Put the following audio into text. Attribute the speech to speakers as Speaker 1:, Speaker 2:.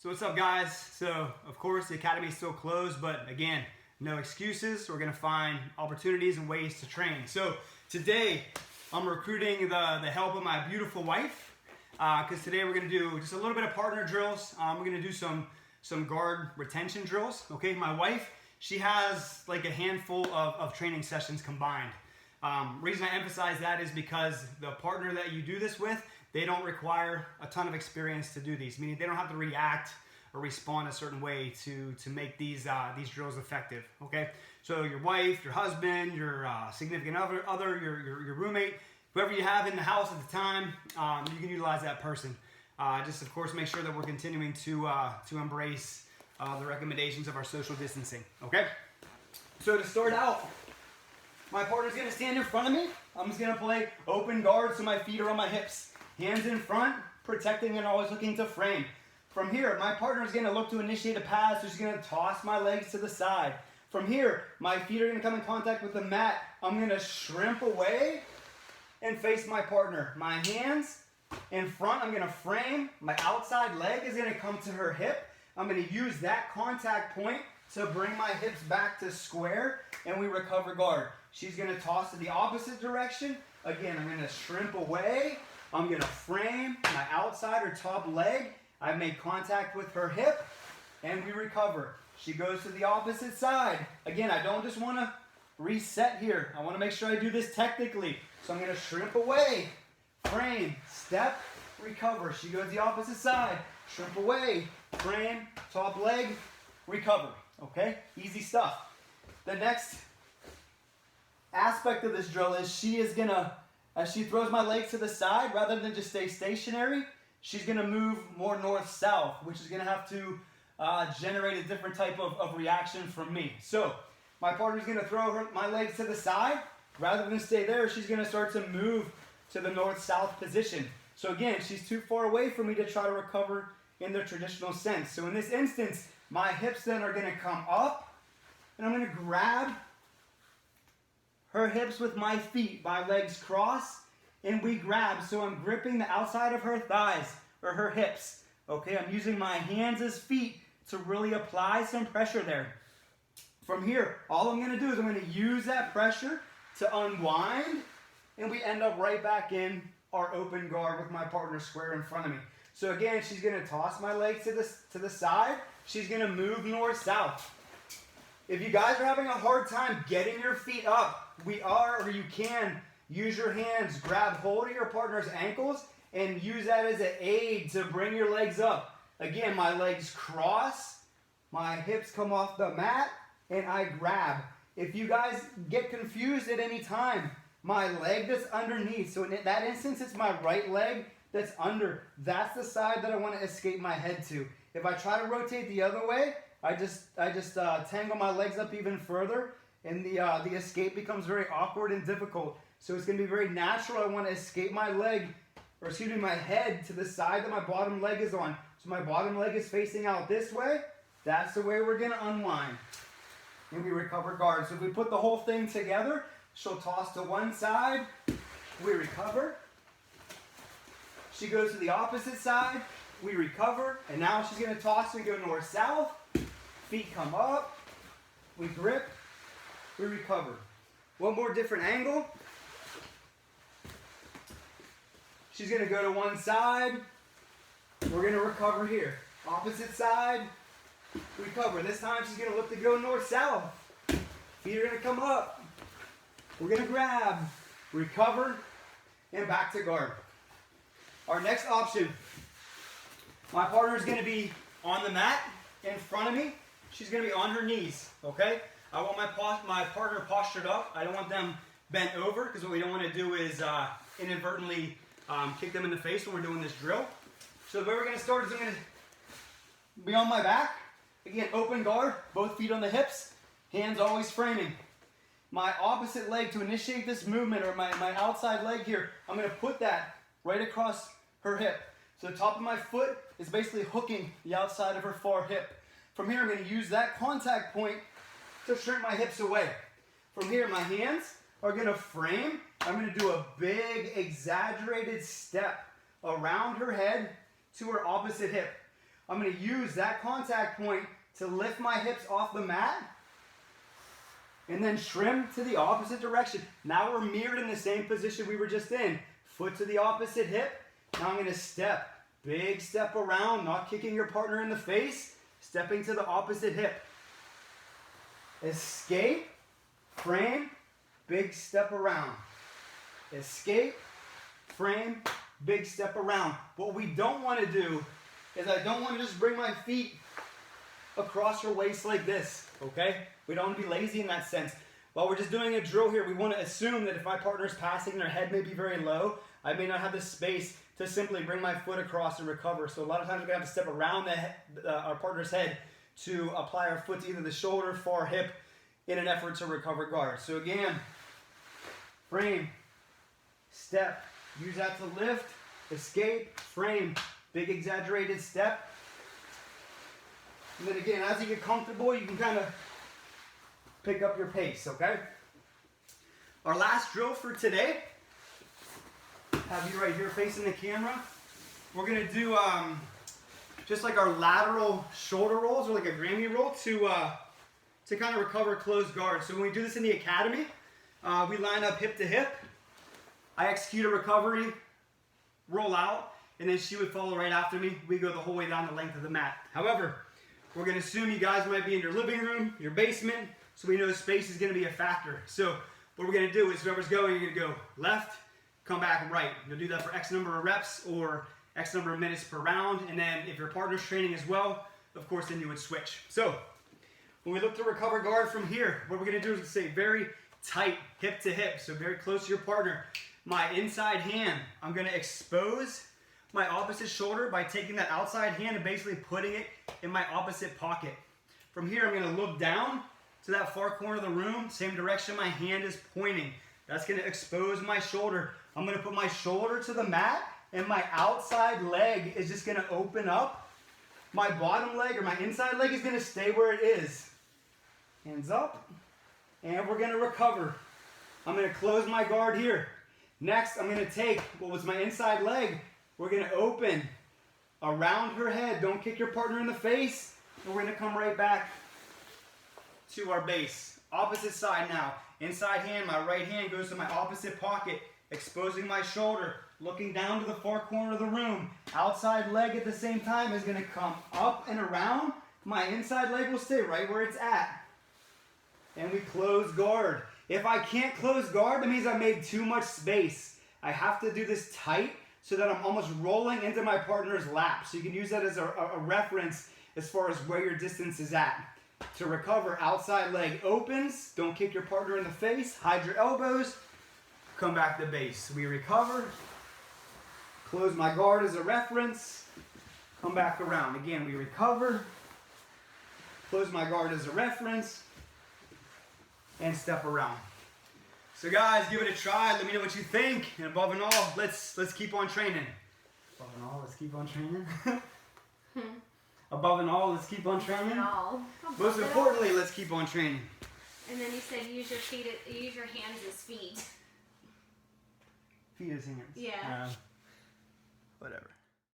Speaker 1: So what's up, guys? So of course the academy is still closed, but again, no excuses. We're gonna find opportunities and ways to train. So today I'm recruiting the help of my beautiful wife, because today we're gonna do just a little bit of partner drills. We're gonna do some guard retention drills. Okay, my wife, she has like a handful of training sessions combined. Reason I emphasize that is because the partner that you do this with, they don't require a ton of experience to do these, meaning they don't have to react or respond a certain way to make these drills effective. Okay, so your wife, your husband, your significant other, your roommate, whoever you have in the house at the time, you can utilize that person. Just of course make sure that we're continuing to embrace the recommendations of our social distancing. Okay, so to start out, my partner's gonna stand in front of me. I'm just gonna play open guard, so my feet are on my hips. Hands in front, protecting and always looking to frame. From here, my partner's gonna look to initiate a pass, so she's gonna toss my legs to the side. From here, my feet are gonna come in contact with the mat. I'm gonna shrimp away and face my partner. My hands in front, I'm gonna frame. My outside leg is gonna come to her hip. I'm gonna use that contact point to bring my hips back to square, and we recover guard. She's gonna toss to the opposite direction. Again, I'm gonna shrimp away. I'm gonna frame my outside or top leg. I make contact with her hip, and we recover. She goes to the opposite side. Again, I don't just wanna reset here. I wanna make sure I do this technically. So I'm gonna shrimp away, frame, step, recover. She goes the opposite side, shrimp away, frame, top leg, recover. Okay, easy stuff. The next aspect of this drill is she is gonna, as she throws my legs to the side, rather than just stay stationary, she's gonna move more north-south, which is gonna have to generate a different type of reaction from me. So my partner's gonna throw my legs to the side. Rather than stay there, she's gonna start to move to the north-south position. So again, she's too far away for me to try to recover in the traditional sense. So in this instance, my hips then are gonna come up, and I'm gonna grab her hips with my feet. My legs cross, and we grab. So I'm gripping the outside of her thighs, or her hips. Okay, I'm using my hands as feet to really apply some pressure there. From here, all I'm gonna do is I'm gonna use that pressure to unwind, and we end up right back in our open guard with my partner square in front of me. So again, she's gonna toss my legs to the side. She's gonna move north-south. If you guys are having a hard time getting your feet up, you can use your hands, grab hold of your partner's ankles, and use that as an aid to bring your legs up. Again, my legs cross, my hips come off the mat, and I grab. If you guys get confused at any time, my leg that's underneath, so in that instance, it's my right leg that's under. That's the side that I want to escape my head to. If I try to rotate the other way, I just tangle my legs up even further, and the escape becomes very awkward and difficult. So it's going to be very natural. I want to escape my head to the side that my bottom leg is on. So my bottom leg is facing out this way. That's the way we're going to unwind. And we recover guard. So if we put the whole thing together, she'll toss to one side. We recover. She goes to the opposite side. We recover. And now she's going to toss and go north-south. Feet come up. We grip. We recover. One more different angle. She's going to go to one side. We're going to recover here. Opposite side. Recover. This time she's going to look to go north-south. Feet are going to come up. We're going to grab. Recover. And back to guard. Our next option. My partner is going to be on the mat in front of me. She's going to be on her knees. Okay? I want my partner postured up. I don't want them bent over, because what we don't want to do is inadvertently kick them in the face when we're doing this drill. So the way we're going to start is I'm going to be on my back. Again, open guard, both feet on the hips, hands always framing. My opposite leg to initiate this movement, or my outside leg here, I'm going to put that right across her hip. So the top of my foot is basically hooking the outside of her far hip. From here, I'm going to use that contact point to shrink my hips away. From here, my hands are going to frame. I'm going to do a big, exaggerated step around her head to her opposite hip. I'm going to use that contact point to lift my hips off the mat and then trim to the opposite direction. Now we're mirrored in the same position we were just in. Foot to the opposite hip. Now I'm going to step. Big step around, not kicking your partner in the face. Stepping to the opposite hip. Escape, frame, big step around. Escape, frame, big step around. What we don't want to do is I don't want to just bring my feet across her waist like this, okay? We don't want to be lazy in that sense. While we're just doing a drill here, we want to assume that if my partner's passing, their head may be very low, I may not have the space to simply bring my foot across and recover. So a lot of times we're going to have to step around our partner's head to apply our foot to either the shoulder, far hip, in an effort to recover guard. So again, frame, step, use that to lift, escape, frame, big exaggerated step. And then again, as you get comfortable, you can kind of pick up your pace, okay? Our last drill for today, have you right here facing the camera. We're gonna do just like our lateral shoulder rolls or like a Grammy roll to kind of recover closed guard. So when we do this in the academy, we line up hip to hip. I execute a recovery, roll out, and then she would follow right after me. We go the whole way down the length of the mat. However, we're gonna assume you guys might be in your living room, your basement, so we know space is gonna be a factor. So what we're gonna do is whoever's going, you're gonna go left, come back right. You'll do that for X number of reps or X number of minutes per round. And then if your partner's training as well, of course, then you would switch. So when we look to recover guard from here, what we're gonna do is stay very tight, hip to hip, so very close to your partner. My inside hand, I'm gonna expose my opposite shoulder by taking that outside hand and basically putting it in my opposite pocket. From here, I'm gonna look down to that far corner of the room, same direction my hand is pointing. That's gonna expose my shoulder. I'm gonna put my shoulder to the mat and my outside leg is just gonna open up. My bottom leg or my inside leg is gonna stay where it is. Hands up, and we're gonna recover. I'm gonna close my guard here. Next, I'm gonna take what was my inside leg. We're gonna open around her head. Don't kick your partner in the face. And we're gonna come right back to our base. Opposite side now. Inside hand, my right hand goes to my opposite pocket, exposing my shoulder, looking down to the far corner of the room. Outside leg at the same time is gonna come up and around. My inside leg will stay right where it's at. And we close guard. If I can't close guard, that means I made too much space. I have to do this tight so that I'm almost rolling into my partner's lap. So you can use that as a reference as far as where your distance is at. To recover, outside leg opens. Don't kick your partner in the face. Hide your elbows. Come back to base. We recover. Close my guard as a reference. Come back around. Again, we recover. Close my guard as a reference. And step around. So guys, give it a try. Let me know what you think. And above and all, let's keep on training. Above and all, let's keep on training. Above and all, let's keep on training. Most importantly, let's keep on training.
Speaker 2: And then you said use your feet, use your hands as feet.
Speaker 1: Feet as hands.
Speaker 2: Yeah.
Speaker 1: Whatever.